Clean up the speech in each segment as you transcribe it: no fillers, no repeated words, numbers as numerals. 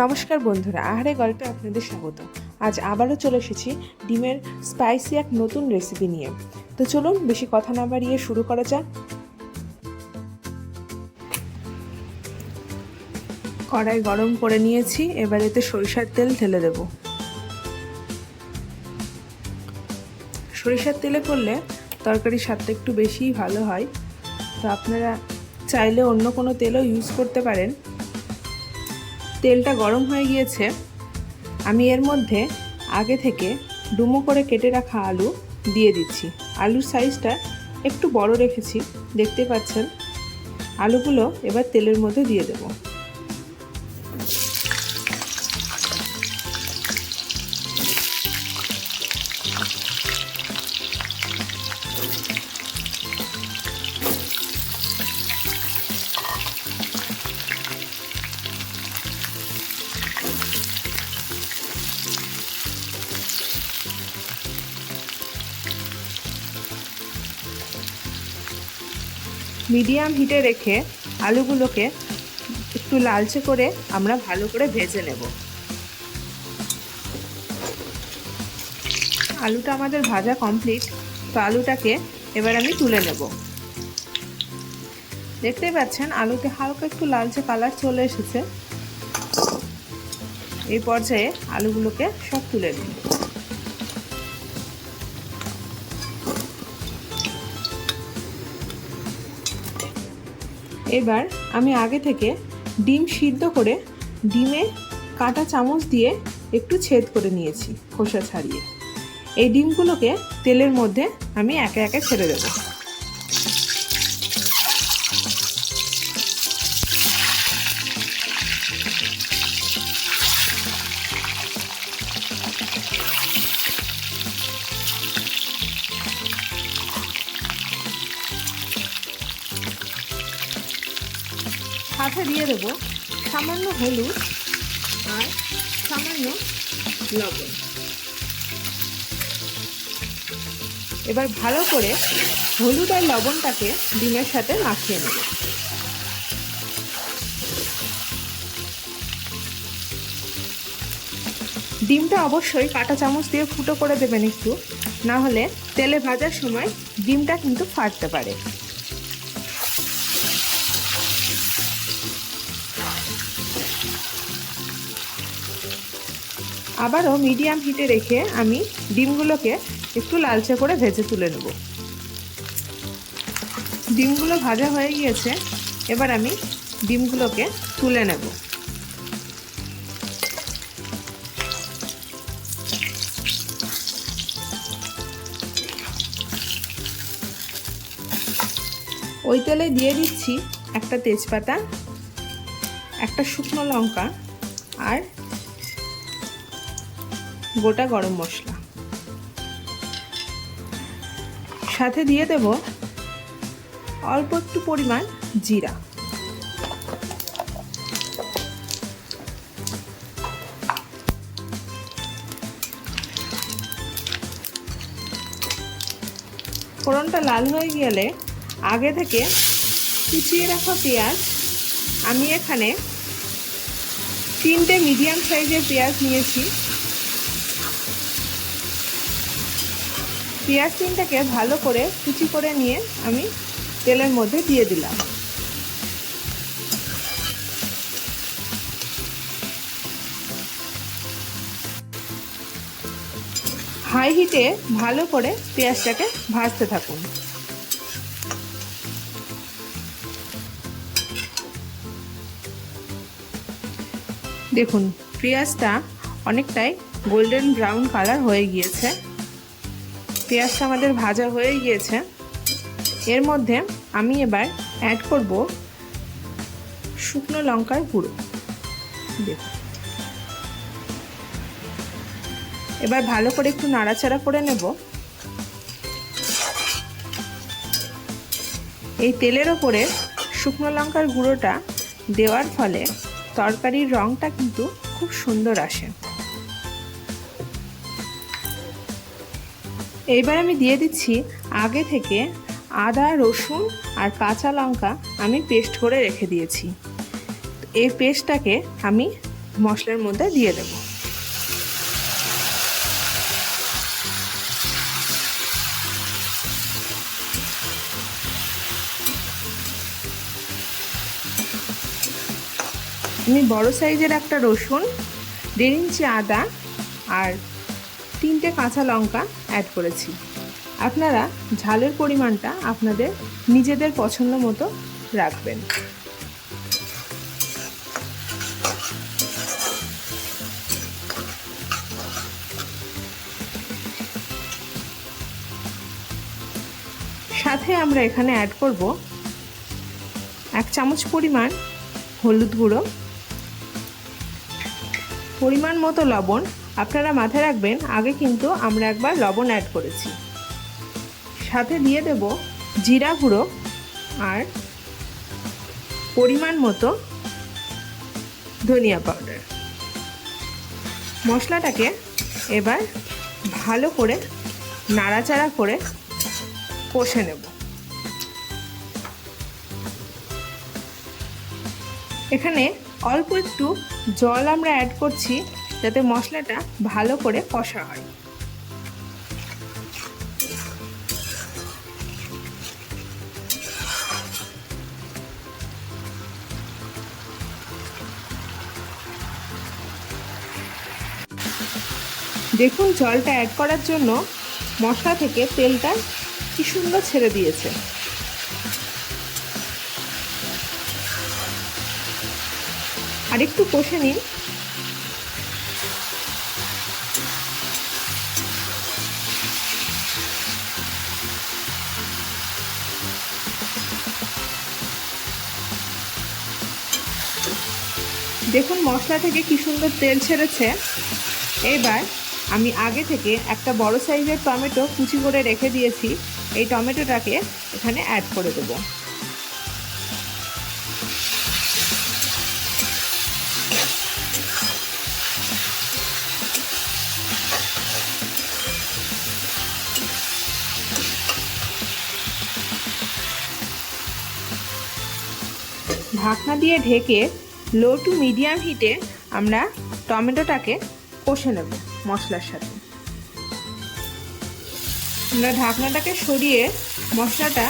নমস্কার বন্ধুরা, আহারে গল্পে আপনাদের স্বাগত। আজ আবারও চলে এসেছি ডিমের স্পাইসি এক নতুন রেসিপি নিয়ে। তো চলুন বেশি কথা না বাড়িয়ে শুরু করা যাক। কড়াই গরম করে নিয়েছি, এবার এতে সরিষার তেল ঢেলে দেব। সরিষার তেলে করলে তরকারির স্বাদটা একটু বেশিই ভালো হয়, তো আপনারা চাইলে অন্য কোনো তেলও ইউজ করতে পারেন। তেলটা গরম হয়ে গিয়েছে, আমি এর মধ্যে আগে থেকে ডুমো করে কেটে রাখা আলু দিয়ে দিচ্ছি। আলুর সাইজটা একটু বড় রেখেছি, দেখতে পাচ্ছেন। আলুগুলো এবার তেলের মধ্যে দিয়ে দেব। মিডিয়াম হিটে রেখে আলুগুলোকে একটু লালচে করে আমরা ভালো করে ভেজে নেব। আলুটা আমাদের ভাজা কমপ্লিট, তো আলুটাকে এবার আমি তুলে নেব। দেখতেই পাচ্ছেন আলুতে হালকা একটু লালচে কালার চলে এসেছে। এই পর্যায়ে আলুগুলোকে সব তুলে নিন। এবার আমি আগে থেকে ডিম সিদ্ধ করে ডিমে কাঁটা চামচ দিয়ে একটু ছেদ করে নিয়েছি খোসা ছাড়িয়ে। এই ডিমগুলোকে তেলের মধ্যে আমি একে একে ছেড়ে দেব। সাথে দিয়ে দেব সামান্য হলুদ আর সামান্য লবণ। এবার ভালো করে হলুদ আর লবণটাকে ডিমের সাথে মাখিয়ে নেব। ডিমটা অবশ্যই কাঁটা চামচ দিয়ে ফুটো করে দেবেন একটু, না হলে তেলে ভাজার সময় ডিমটা কিন্তু ফাটতে পারে। আবারও মিডিয়াম হিটে রেখে আমি ডিমগুলোকে একটু লালচে করে ভেজে তুলে নেব। ডিমগুলো ভাজা হয়ে গিয়েছে, এবার আমি ডিমগুলোকে তুলে নেব। ওই তেলে দিয়ে দিচ্ছি একটা তেজপাতা, একটা শুকনো লঙ্কা আর গোটা গরম মশলা। সাথে দিয়ে দেব অল্প একটু পরিমাণ জিরা। ফোড়নটা লাল হয়ে গেলে আগে থেকে কুচিয়ে রাখা পেঁয়াজ, আমি এখানে 3টে মিডিয়াম সাইজের পেঁয়াজ নিয়েছি। পেঁয়াজ 3টাকে ভালো করে কুচি করে নিয়ে আমি তেলের মধ্যে দিয়ে দিলাম। হাই হিটে ভালো করে পেঁয়াজটাকে ভাজতে থাকুন। দেখুন পেঁয়াজটা অনেকটাই গোল্ডেন ব্রাউন কালার হয়ে গিয়েছে। পেঁয়াজটা আমাদের ভাজা হয়ে গিয়েছে। এর মধ্যে আমি এবার অ্যাড করব শুকনো লঙ্কার গুঁড়ো। দেখুন এবার ভালো করে একটু নাড়াচাড়া করে নেব। এই তেলের ওপরে শুকনো লঙ্কার গুঁড়োটা দেওয়ার ফলে তরকারির রঙটা কিন্তু খুব সুন্দর আসে। এইবার আমি দিয়ে দিচ্ছি আগে থেকে আদা, রসুন আর কাঁচা লঙ্কা আমি পেস্ট করে রেখে দিয়েছি। এই পেস্টটাকে আমি মশলার মধ্যে দিয়ে দেব। আমি বড় সাইজের একটা রসুন, 1.5 ইঞ্চি আদা আর 3টে কাঁচা লঙ্কা অ্যাড করেছি। আপনারা ঝালের পরিমাণটা আপনাদের নিজেদের পছন্দ মতো রাখবেন। সাথে আমরা এখানে অ্যাড করব 1 চামচ পরিমাণ হলুদ গুঁড়ো, পরিমাণ মতো লবণ। আপনারা মাথায় রাখবেন আগে কিন্তু আমরা একবার লবণ অ্যাড করেছি। সাথে দিয়ে দেব জিরা গুঁড়ো আর পরিমাণ মতো ধনিয়া পাউডার। মশলাটাকে এবার ভালো করে নাড়াচাড়া করে কষে নেব। এখানে অল্প একটু জল আমরা অ্যাড করছি যাতে মশলাটা ভালো করে কষা হয়। দেখুন জলটা অ্যাড করার জন্য মশলা থেকে তেলটা কি সুন্দর ছেড়ে দিয়েছে। আর একটু কষে নিন। দেখুন মশলা থেকে কি সুন্দর তেল ছেড়েছে। এবার আমি আগে থেকে একটা বড় সাইজের টমেটো কুচি করে রেখে দিয়েছি, এই টমেটোটাকে এখানে অ্যাড করে দেব। ঢাকনা দিয়ে ঢেকে লো টু মিডিয়াম হিটে আমরা টমেটোটাকে কষে নেব মশলার সাথে। আমরা ঢাকনাটাকে সরিয়ে মশলাটা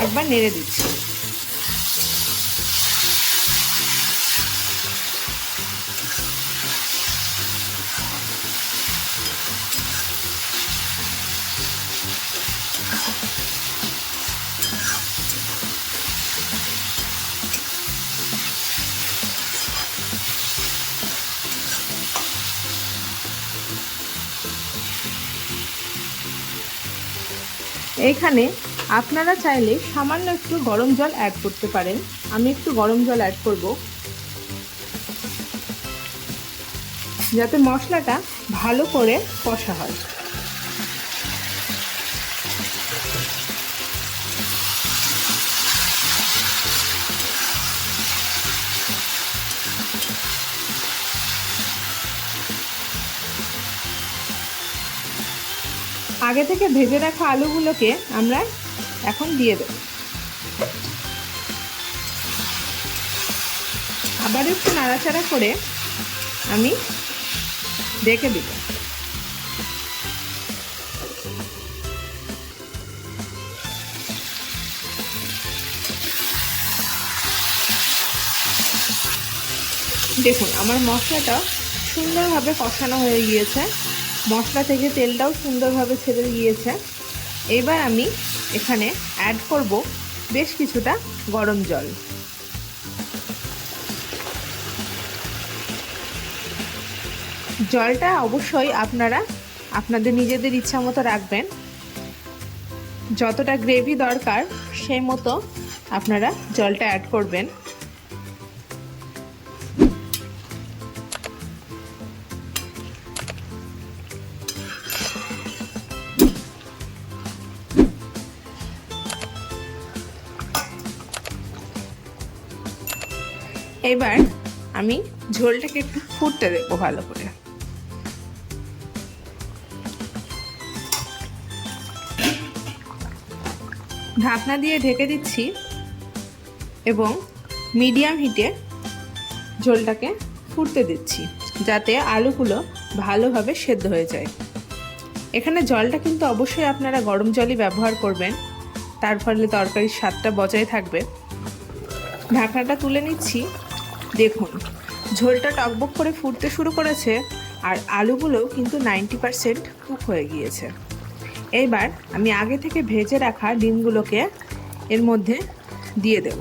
একবার নেড়ে দিচ্ছি। এইখানে আপনারা চাইলে সামান্য একটু গরম জল অ্যাড করতে পারেন। আমি একটু গরম জল অ্যাড করব যাতে মশলাটা ভালো করে কষা হয়। আগে থেকে ভেজে রাখা আলুগুলোকে আমরা এখন দিয়ে দেব। আবার একটু নাড়াচাড়া করে আমি ঢেকে দেব। দেখুন আমার মশলাটা সুন্দরভাবে কষানো হয়ে গিয়েছে, মশলা থেকে তেলটাও সুন্দরভাবে ছেড়ে গিয়েছে। এবার আমি এখানে অ্যাড করব বেশ কিছুটা গরম জল। জলটা অবশ্যই আপনারা আপনাদের নিজেদের ইচ্ছা মতো রাখবেন, যতটা গ্রেভি দরকার সেই মতো আপনারা জলটা অ্যাড করবেন। এবার আমি ঝোলটাকে একটু ফুটতে দেবো ভালো করে। ঢাকনা দিয়ে ঢেকে দিচ্ছি এবং মিডিয়াম হিটে ঝোলটাকে ফুটতে দিচ্ছি যাতে আলুগুলো ভালোভাবে সেদ্ধ হয়ে যায়। এখানে জলটা কিন্তু অবশ্যই আপনারা গরম জলই ব্যবহার করবেন, তার ফলে তরকারির স্বাদটা বজায় থাকবে। ঢাকনাটা তুলে নিচ্ছি। দেখুন ঝোলটা টকবক করে ফুটতে শুরু করেছে আর আলুগুলোও কিন্তু 90% কুক হয়ে গিয়েছে। এইবার আমি আগে থেকে ভেজে রাখা ডিমগুলোকে এর মধ্যে দিয়ে দেব।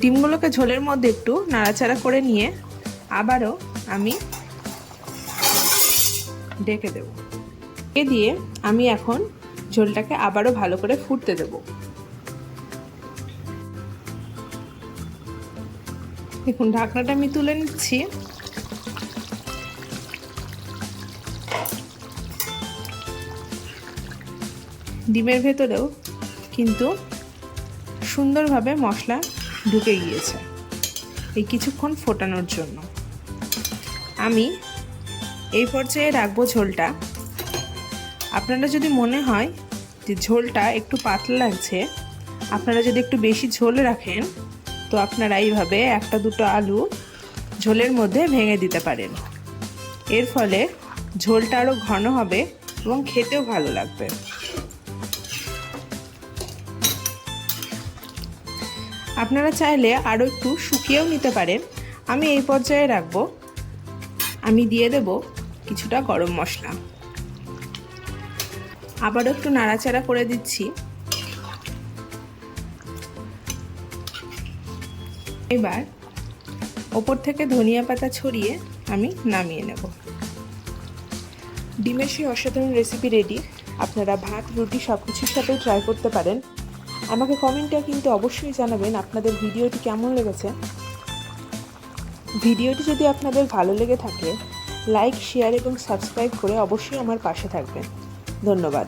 ডিমগুলোকে ঝোলের মধ্যে একটু নাড়াচাড়া করে নিয়ে আবারও আমি ঢেকে দেব। এ দিয়ে আমি এখন ঝোলটাকে আবারও ভালো করে ফুটতে দেব। দেখুন ঢাকনাটা আমি তুলে নিচ্ছি। ডিমের ভেতরেও কিন্তু সুন্দরভাবে মশলা ঢুকে গিয়েছে। এই কিছুক্ষণ ফোটানোর জন্য আমি এই পর্যায়ে রাখবো ঝোলটা। আপনারা যদি মনে হয় যে ঝোলটা একটু পাতলা লাগছে, আপনারা যদি একটু বেশি ঝোল রাখেন তো আপনারা এইভাবে একটা দুটো আলু ঝোলের মধ্যে ভেঙে দিতে পারেন। এর ফলে ঝোলটা আরও ঘন হবে এবং খেতেও ভালো লাগবে। আপনারা চাইলে আরও একটু শুকিয়েও নিতে পারেন। আমি এই পর্যায়ে রাখবো। আমি দিয়ে দেব কিছুটা গরম মশলা। আবারও একটু নাড়াচাড়া করে দিচ্ছি। এবার ওপর থেকে ধনিয়া পাতা ছড়িয়ে আমি নামিয়ে নেব। ডিমের সেই অসাধারণ রেসিপি রেডি। আপনারা ভাত রুটি সব কিছুর সাথে ট্রাই করতে পারেন। আমাকে কমেন্টে কিন্তু অবশ্যই জানাবেন আপনাদের ভিডিওটি কেমন লেগেছে। ভিডিওটি যদি আপনাদের ভালো লেগে থাকে লাইক শেয়ার এবং সাবস্ক্রাইব করে অবশ্যই আমার পাশে থাকবেন। ধন্যবাদ।